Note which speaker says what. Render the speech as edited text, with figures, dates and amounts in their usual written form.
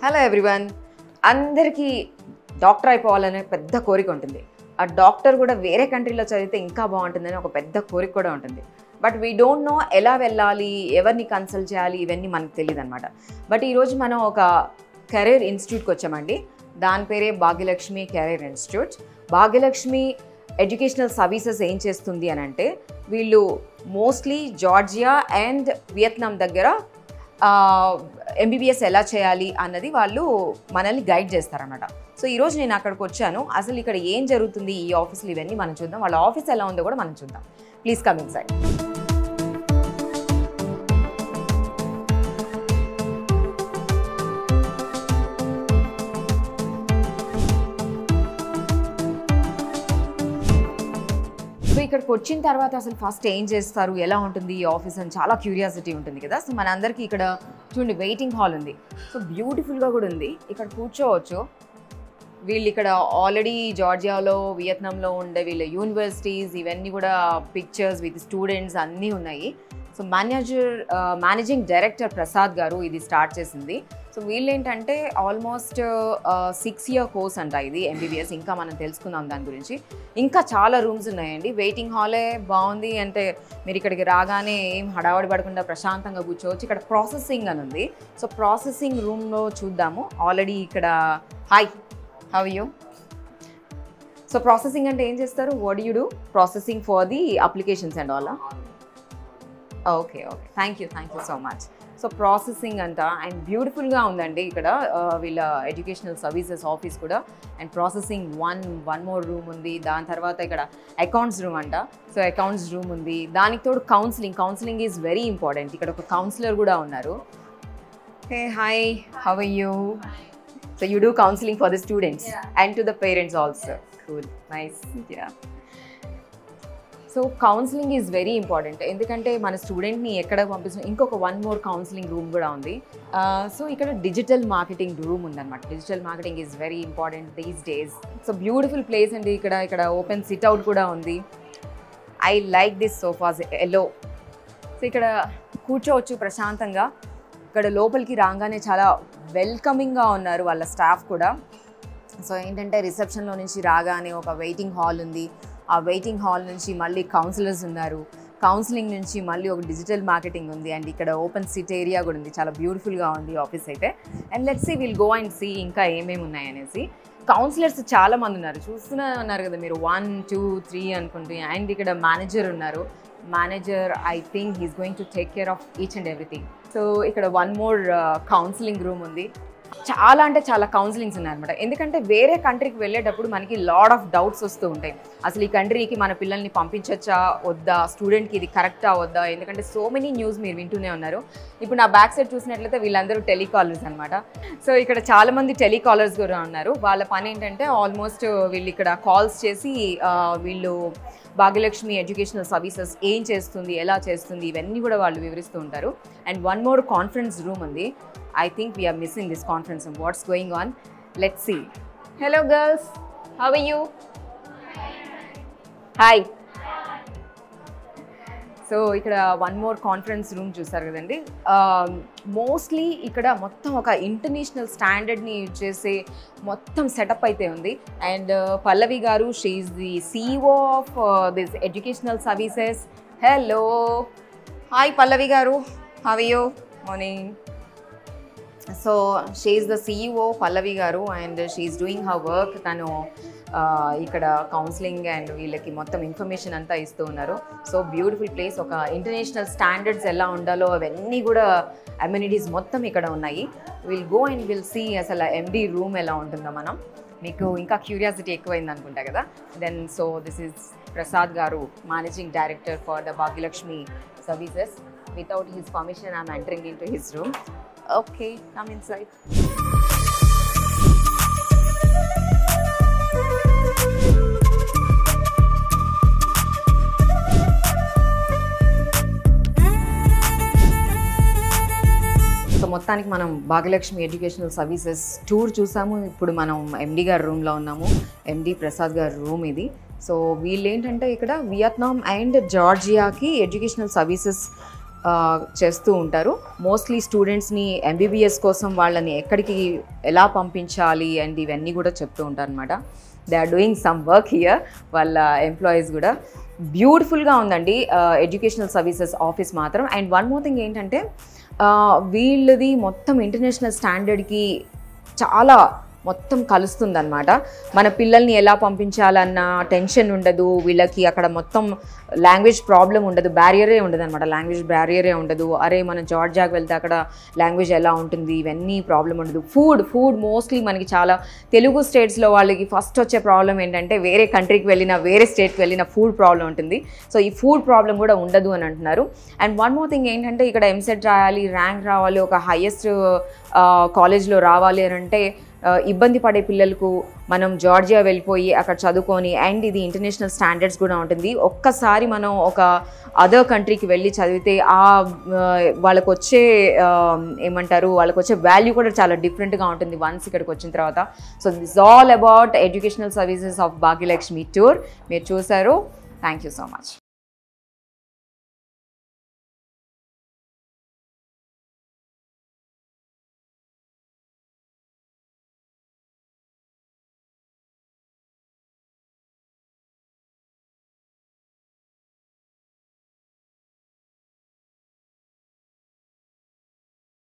Speaker 1: Hello everyone, అందరికీ doctor అయిపోవాలనే పెద్ద కోరిక ఉంటుంది. ఆ డాక్టర్ కూడా వేరే కంట్రీలో చదివితే ఇంకా బాగుంటుందని ఒక పెద్ద కోరిక కూడా ఉంటుంది. బట్ వీ డోంట్ నో ఎలా వెళ్ళాలి, ఎవరిని కన్సల్ట్ చేయాలి, ఇవన్నీ మనకు తెలియదు అనమాట. బట్ ఈరోజు మనం ఒక కెరీర్ ఇన్స్టిట్యూట్కి వచ్చామండి. దాని పేరే Bhagyalakshmi career institute. Bhagyalakshmi educational services ఏం చేస్తుంది అని అంటే, వీళ్ళు మోస్ట్లీ జార్జియా అండ్ వియత్నాం దగ్గర ఎంబీబీఎస్ ఎలా చేయాలి అన్నది వాళ్ళు మనల్ని గైడ్ చేస్తారన్నమాట. సో ఈరోజు నేను అక్కడికి వచ్చాను. అసలు ఇక్కడ ఏం జరుగుతుంది ఈ ఆఫీస్లో ఇవన్నీ మనం చూద్దాం. వాళ్ళ ఆఫీస్ ఎలా ఉందో కూడా మనం చూద్దాం. Please come inside. సో ఇక్కడికి వచ్చిన తర్వాత అసలు ఫస్ట్ ఏం చేస్తారు, ఎలా ఉంటుంది ఈ ఆఫీస్ అని చాలా క్యూరియాసిటీ ఉంటుంది కదా. సో మనందరికీ ఇక్కడ చూడండి వెయిటింగ్ హాల్ ఉంది. సో బ్యూటిఫుల్గా కూడా ఉంది. ఇక్కడ కూర్చోవచ్చు. వీళ్ళు ఇక్కడ ఆల్రెడీ జార్జియాలో, వియత్నాంలో ఉండే వీళ్ళ యూనివర్సిటీస్ ఇవన్నీ కూడా పిక్చర్స్ విత్ స్టూడెంట్స్ అన్నీ ఉన్నాయి. సో మేనేజింగ్ డైరెక్టర్ ప్రసాద్ గారు ఇది స్టార్ట్ చేసింది. సో వీళ్ళు ఏంటంటే ఆల్మోస్ట్ 6 year కోర్స్ అంట ఇది ఎంబీబీఎస్. ఇంకా మనం తెలుసుకుందాం దాని గురించి. ఇంకా చాలా రూమ్స్ ఉన్నాయండి. వెయిటింగ్ హాలే బాగుంది అంటే మీరు ఇక్కడికి రాగానే ఏం హడావడి పడకుండా ప్రశాంతంగా కూర్చోవచ్చు. ఇక్కడ ప్రాసెసింగ్ అని ఉంది. సో ప్రాసెసింగ్ రూమ్లో చూద్దాము. ఆల్రెడీ ఇక్కడ hi, how are you? So processing అంటే ఏం చేస్తారు? What you do? Processing for the applications and all. Okay okay, thank you so much. So processing అంట అండ్ బ్యూటిఫుల్గా ఉందండి ఇక్కడ వీళ్ళ ఎడ్యుకేషనల్ సర్వీసెస్ ఆఫీస్ కూడా. And processing one more room ఉంది. దాని తర్వాత ఇక్కడ అకౌంట్స్ రూమ్ అంట. సో అకౌంట్స్ రూమ్ ఉంది. దానికి తోడు కౌన్సిలింగ్ ఈజ్ వెరీ ఇంపార్టెంట్. ఇక్కడ ఒక కౌన్సిలర్ కూడా ఉన్నారు. Hey hi, how are you? So you do counselling for the students and to the parents also. Cool, nice. Yeah, so counselling is very important. ఎందుకంటే మన స్టూడెంట్ని ఎక్కడ పంపిస్తున్నాం. ఇంకొక 1 more కౌన్సిలింగ్ రూమ్ కూడా ఉంది. సో ఇక్కడ డిజిటల్ మార్కెటింగ్ రూమ్ ఉందన్నమాట. Digital marketing is very important these days. So beautiful place అండి. ఇక్కడ ఓపెన్ సిట్అవుట్ కూడా ఉంది. I like this sofas yellow. So ఇక్కడ కూర్చోవచ్చు ప్రశాంతంగా. ఇక్కడ లోపలికి రాగానే చాలా వెల్కమింగ్గా ఉన్నారు వాళ్ళ స్టాఫ్ కూడా. సో ఏంటంటే రిసెప్షన్లో నుంచి రాగానే ఒక వెయిటింగ్ హాల్ ఉంది. ఆ వెయిటింగ్ హాల్ నుంచి మళ్ళీ కౌన్సిలర్స్ ఉన్నారు. కౌన్సిలింగ్ నుంచి మళ్ళీ ఒక డిజిటల్ మార్కెటింగ్ ఉంది. అండ్ ఇక్కడ ఓపెన్ సిట్ ఏరియా కూడా ఉంది. చాలా బ్యూటిఫుల్గా ఉంది ఆఫీస్ అయితే. And let's see, will go and see ఇంకా ఏమేమి ఉన్నాయనేసి. కౌన్సిలర్స్ చాలా మంది ఉన్నారు. చూస్తూనే ఉన్నారు కదా మీరు, 1 2 3 అనుకుంటే. అండ్ ఇక్కడ మేనేజర్ ఉన్నారు. Manager I think he's going to take care of each and everything. So ఇక్కడ 1 more కౌన్సిలింగ్ రూమ్ ఉంది. చాలా అంటే చాలా కౌన్సిలింగ్స్ ఉన్నాయన్నమాట. ఎందుకంటే వేరే కంట్రీకి వెళ్ళేటప్పుడు మనకి లాడ్ ఆఫ్ డౌట్స్ వస్తూ ఉంటాయి. అసలు ఈ కంట్రీకి మన పిల్లల్ని పంపించచ్చా వద్దా, స్టూడెంట్కి ఇది కరెక్టా వద్దా. ఎందుకంటే సో మెనీ న్యూస్ మీరు వింటూనే ఉన్నారు. ఇప్పుడు నా బ్యాక్ సైడ్ చూసినట్లయితే వీళ్ళందరూ టెలికాలర్స్ అనమాట. సో ఇక్కడ చాలామంది టెలికాలర్స్ కూడా ఉన్నారు. వాళ్ళ పని ఏంటంటే ఆల్మోస్ట్ వీళ్ళు ఇక్కడ కాల్స్ చేసి వీళ్ళు భాగ్యలక్ష్మి ఎడ్యుకేషనల్ సర్వీసెస్ ఏం చేస్తుంది, ఎలా చేస్తుంది, ఇవన్నీ కూడా వాళ్ళు వివరిస్తూ ఉంటారు. అండ్ 1 more కాన్ఫరెన్స్ రూమ్ ఉంది. I think we are missing this conference room. What's going on? Let's see. Hello girls, how are you? Hi. So ఇక్కడ 1 more కాన్ఫరెన్స్ రూమ్ చూస్తారు కదండి. మోస్ట్లీ ఇక్కడ మొత్తం ఒక ఇంటర్నేషనల్ స్టాండర్డ్ని యూజ్ చేసే మొత్తం సెటప్ అయితే ఉంది. And Pallavi garu, she is the CEO of this educational services. Hello, hi Pallavi garu, how are you? Morning. So she is the CEO Pallavi garu and she is doing her work. తను ఇక్కడ కౌన్సిలింగ్ అండ్ వీళ్ళకి మొత్తం information అంతా ఇస్తూ ఉన్నారు. So beautiful place. ఒక international standards ఎలా ఉండాలో అవన్నీ కూడా అమ్యూనిటీస్ మొత్తం ఇక్కడ ఉన్నాయి. Will go and will see అసలు MD రూమ్ ఎలా ఉంటుందో. మనం మీకు ఇంకా క్యూరియాసిటీ ఎక్కువైంది అనుకుంటా కదా. Then so this is Prasad garu, managing director for the Bhagyalakshmi services. Without his permission I'm entering into his room. Okay, come inside. So మొత్తానికి మనం భాగ్యలక్ష్మి ఎడ్యుకేషనల్ సర్వీసెస్ టూర్ చూసాము. ఇప్పుడు మనం MD గారి రూమ్లో ఉన్నాము. MD ప్రసాద్ గారి రూమ్ ఇది. సో వీళ్ళు ఏంటంటే ఇక్కడ వియత్నాం అండ్ జార్జియాకి ఎడ్యుకేషనల్ సర్వీసెస్ చేస్తూ ఉంటారు. మోస్ట్లీ స్టూడెంట్స్ని MBBS కోసం వాళ్ళని ఎక్కడికి ఎలా పంపించాలి అండ్ ఇవన్నీ కూడా చెప్తూ ఉంటారు అనమాట. They are doing some work here, వాళ్ళ ఎంప్లాయీస్ కూడా. బ్యూటిఫుల్గా ఉందండి ఎడ్యుకేషనల్ సర్వీసెస్ ఆఫీస్ మాత్రం. అండ్ వన్ మోర్ థింగ్ ఏంటంటే వీళ్ళది మొత్తం ఇంటర్నేషనల్ స్టాండర్డ్కి చాలా మొత్తం కలుస్తుందన్నమాట. మన పిల్లల్ని ఎలా పంపించాలన్న టెన్షన్ ఉండదు వీళ్ళకి. అక్కడ మొత్తం లాంగ్వేజ్ ప్రాబ్లం ఉండదు, బ్యారియరే ఉండదు అనమాట. లాంగ్వేజ్ బ్యారియరే ఉండదు. అరే మనం జార్జియాకి వెళ్తే అక్కడ లాంగ్వేజ్ ఎలా ఉంటుంది, ఇవన్నీ ప్రాబ్లం ఉండదు. ఫుడ్ మోస్ట్లీ మనకి చాలా తెలుగు స్టేట్స్లో వాళ్ళకి ఫస్ట్ వచ్చే ప్రాబ్లం ఏంటంటే వేరే కంట్రీకి వెళ్ళినా వేరే స్టేట్కి వెళ్ళినా ఫుడ్ ప్రాబ్లం ఉంటుంది. సో ఈ ఫుడ్ ప్రాబ్లం కూడా ఉండదు అని అంటున్నారు. అండ్ వన్ మోర్ థింగ్ ఏంటంటే ఇక్కడ ఎంసెట్ రాయాలి, ర్యాంక్ రావాలి, ఒక హైయెస్ట్ కాలేజ్లో రావాలి అని అంటే ఇబ్బంది పడే పిల్లలకు మనం జార్జియా వెళ్ళిపోయి అక్కడ చదువుకొని, అండ్ ఇది ఇంటర్నేషనల్ స్టాండర్డ్స్ కూడా ఉంటుంది. ఒక్కసారి మనం ఒక అదర్ కంట్రీకి వెళ్ళి చదివితే వాళ్ళకు వచ్చే వాళ్ళకు వచ్చే వాల్యూ కూడా చాలా డిఫరెంట్గా ఉంటుంది వన్స్ ఇక్కడికి వచ్చిన తర్వాత. So this all about educational services of Bhagyalakshmi tour. మీరు చూసారు. Thank you so much.